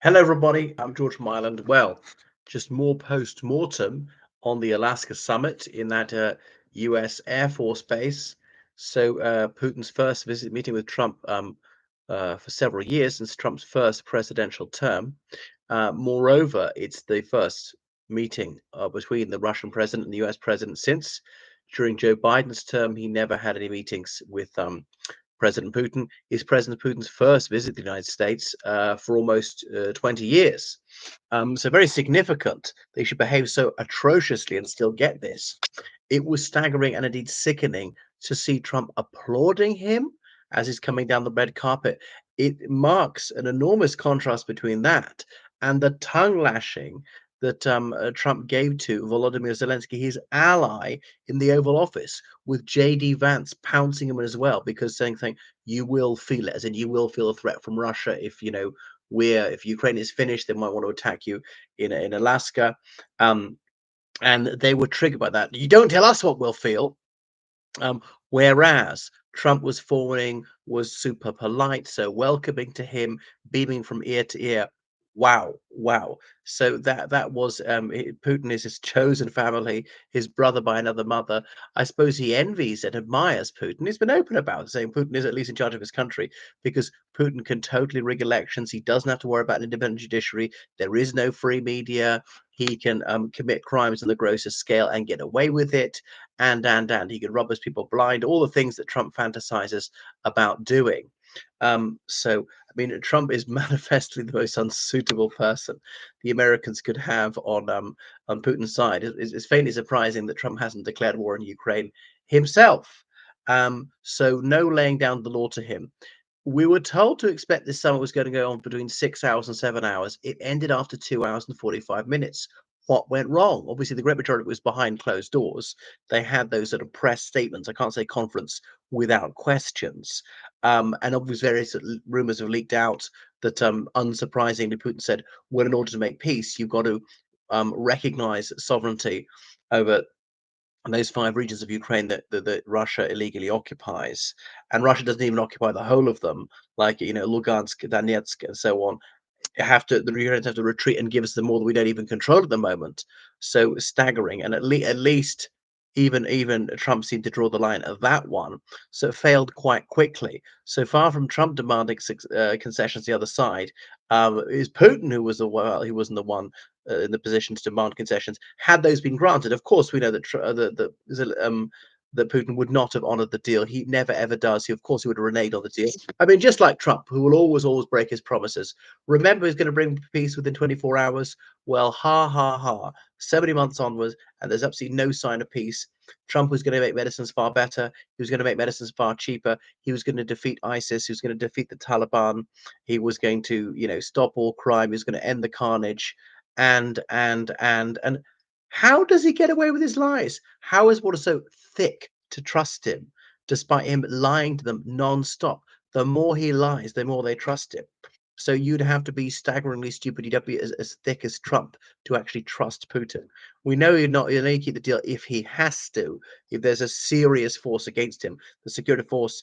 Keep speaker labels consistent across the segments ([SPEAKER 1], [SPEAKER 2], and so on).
[SPEAKER 1] Hello, everybody. I'm George from Ireland. Well, just more post-mortem on the Alaska summit in that US Air Force base. Putin's first visit meeting with Trump for several years since Trump's first presidential term. Moreover, it's the first meeting between the Russian president and the US president since during Joe Biden's term, he never had any meetings with President Putin. Is President Putin's first visit to the United States for almost 20 years. So very significant. They should behave so atrociously and still get this. It was staggering and indeed sickening to see Trump applauding him as he's coming down the red carpet. It marks an enormous contrast between that and the tongue lashing that Trump gave to Volodymyr Zelensky, his ally in the Oval Office, with J.D. Vance pouncing him as well, because saying you will feel it, as in you will feel a threat from Russia if if Ukraine is finished, they might want to attack you in Alaska, um, and they were triggered by that. You don't tell us what we'll feel. Whereas Trump was super polite, so welcoming to him, beaming from ear to ear. Wow, wow. So that was Putin is his chosen family, his brother by another mother. I suppose he envies and admires Putin. He's been open about it, saying Putin is at least in charge of his country because Putin can totally rig elections. He doesn't have to worry about an independent judiciary. There is no free media. He can commit crimes on the grossest scale and get away with it, and he can rub his people blind, all the things that Trump fantasizes about doing. I mean, Trump is manifestly the most unsuitable person the Americans could have on Putin's side. It's faintly surprising that Trump hasn't declared war in Ukraine himself. So no laying down the law to him. We were told to expect this summit was going to go on between 6 hours and 7 hours. It ended after 2 hours and 45 minutes. What went wrong? Obviously, the great majority was behind closed doors. They had those sort of press statements. I can't say conference without questions. And obviously, various rumors have leaked out that, unsurprisingly, Putin said, well, in order to make peace, you've got to recognize sovereignty over and those five regions of Ukraine that Russia illegally occupies, and Russia doesn't even occupy the whole of them, like Lugansk, Donetsk, and so on. The Ukrainians have to retreat and give us the more that we don't even control at the moment. So staggering, and at least even Trump seemed to draw the line at that one. So it failed quite quickly. So far from Trump demanding concessions the other side, is Putin who was the well, he wasn't the one in the position to demand concessions. Had those been granted, of course, we know that that Putin would not have honored the deal. He never ever does. Of course, he would have reneged on the deal. I mean, just like Trump, who will always break his promises. Remember, he's going to bring peace within 24 hours. Well, ha ha ha. So many months onwards, and there's absolutely no sign of peace. Trump was going to make medicines far better. He was going to make medicines far cheaper. He was going to defeat ISIS. He was going to defeat the Taliban. He was going to, stop all crime. He was going to end the carnage. And how does he get away with his lies? How is water so thick to trust him, despite him lying to them non-stop? The more he lies, the more they trust him. So you'd have to be staggeringly stupid. You'd have to be as thick as Trump to actually trust Putin. We know you're only keep the deal if he has to, if there's a serious force against him. The security force,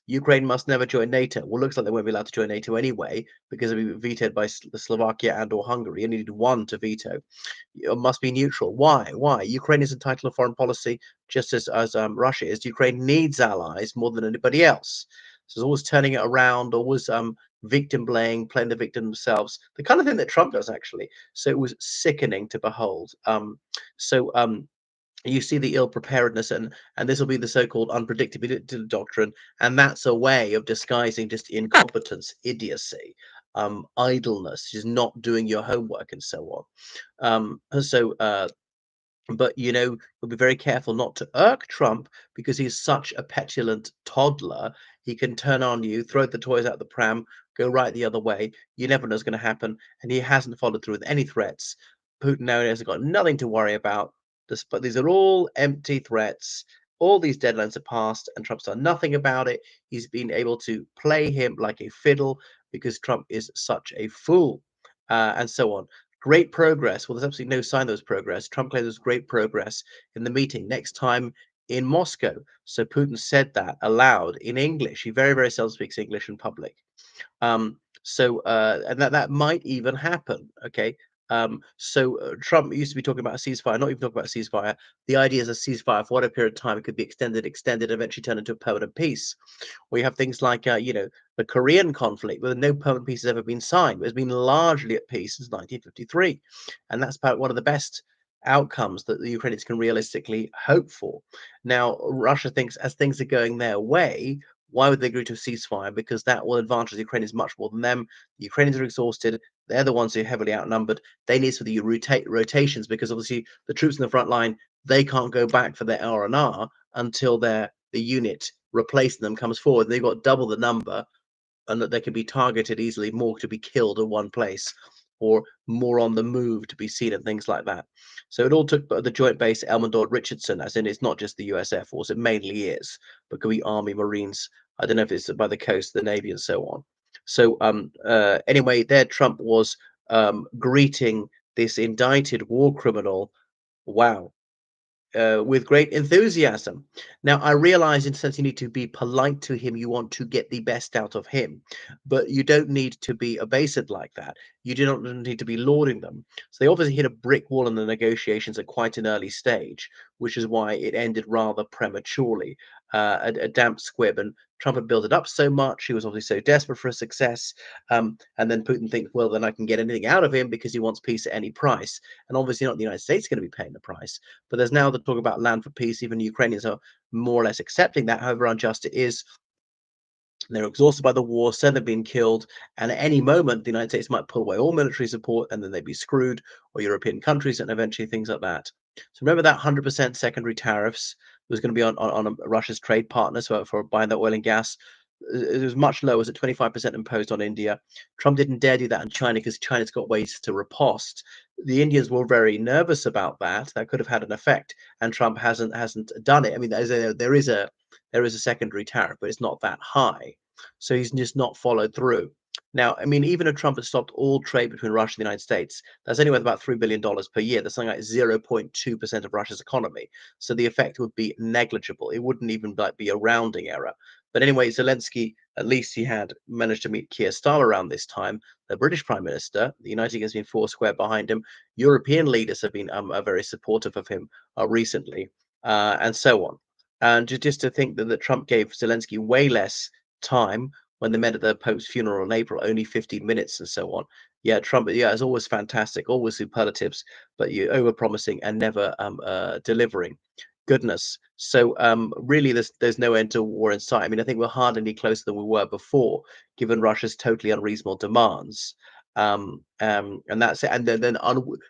[SPEAKER 1] Ukraine must never join NATO. Well, looks like they won't be allowed to join NATO anyway because it'll be vetoed by Slovakia and or Hungary. You need one to veto. It must be neutral. Why? Why? Ukraine is entitled to foreign policy just as Russia is. Ukraine needs allies more than anybody else. So it's always turning it around, always victim blaming, playing the victim themselves, the kind of thing that Trump does actually. So it was sickening to behold. So you see the ill preparedness, and this will be the so-called unpredictability doctrine, and that's a way of disguising just incompetence, idiocy, idleness, just not doing your homework, and so on. But we'll be very careful not to irk Trump because he's such a petulant toddler. He can turn on you, throw the toys out the pram, go right the other way. You never know what's going to happen, and he hasn't followed through with any threats. Putin now has got nothing to worry about. But these are all empty threats. All these deadlines are passed, and Trump's done nothing about it. He's been able to play him like a fiddle because Trump is such a fool, and so on. Great progress. Well, there's absolutely no sign there was progress. Trump claims there's great progress in the meeting next time in Moscow. So Putin said that aloud in English. He very, very seldom speaks English in public. Um, So, and that might even happen. Okay. Trump used to be talking about a ceasefire, not even talking about a ceasefire. The idea is a ceasefire for whatever period of time. It could be extended, eventually turn into a permanent peace. We have things like, the Korean conflict, where no permanent peace has ever been signed. It's been largely at peace since 1953, and that's about one of the best outcomes that the Ukrainians can realistically hope for. Now, Russia thinks as things are going their way, why would they agree to a ceasefire? Because that will advantage the Ukrainians much more than them. The Ukrainians are exhausted. They're the ones who are heavily outnumbered. They need for the rotations because obviously the troops in the front line, they can't go back for their R&R until the unit replacing them comes forward. They've got double the number, and that they can be targeted easily more to be killed in one place, or more on the move to be seen and things like that. So it all took the Joint Base Elmendorf Richardson, as in it's not just the US Air Force, it mainly is, but could be Army, Marines. I don't know if it's by the coast, the Navy, and so on. So anyway, there Trump was greeting this indicted war criminal. Wow, with great enthusiasm. Now, I realize in a sense you need to be polite to him. You want to get the best out of him, but you don't need to be abased like that. You do not need to be lauding them. So they obviously hit a brick wall in the negotiations at quite an early stage, which is why it ended rather prematurely. A damp squib, and Trump had built it up so much. He was obviously so desperate for a success. And then Putin thinks, well, then I can get anything out of him because he wants peace at any price. And obviously, not the United States going to be paying the price. But there's now the talk about land for peace. Even Ukrainians are more or less accepting that, however unjust it is. They're exhausted by the war, said they've been killed, and at any moment the United States might pull away all military support, and then they'd be screwed, or European countries, and eventually things like that. So remember that 100% secondary tariffs was going to be on Russia's trade partners for buying their oil and gas. It was much lower, it was at 25% imposed on India. Trump didn't dare do that in China because China's got ways to riposte. The Indians were very nervous about that. That could have had an effect, and Trump hasn't done it. I mean, there is a secondary tariff, but it's not that high. So he's just not followed through. Now, I mean, even if Trump had stopped all trade between Russia and the United States, that's only worth about $3 billion per year. That's something like 0.2% of Russia's economy. So the effect would be negligible. It wouldn't even like be a rounding error. But anyway, Zelensky, at least he had managed to meet Keir Starmer around this time, the British Prime Minister. The United Kingdom has been four square behind him. European leaders have been are very supportive of him recently, and so on. And just to think that Trump gave Zelensky way less time when they met at the Pope's funeral in April, only 15 minutes and so on. Yeah, Trump, yeah, is always fantastic, always superlatives, but you over promising and never delivering. Goodness. So really there's no end to war in sight. I mean, I think we're hardly any closer than we were before, given Russia's totally unreasonable demands. And that's it. And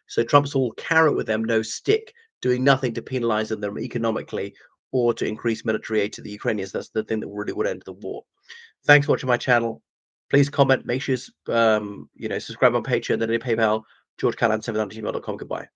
[SPEAKER 1] so Trump's all carrot with them, no stick, doing nothing to penalize them economically or to increase military aid to the Ukrainians. That's the thing that really would end the war. Thanks for watching my channel. Please comment. Make sure you subscribe on Patreon, then PayPal, georgecallahan7@gmail.com. Goodbye.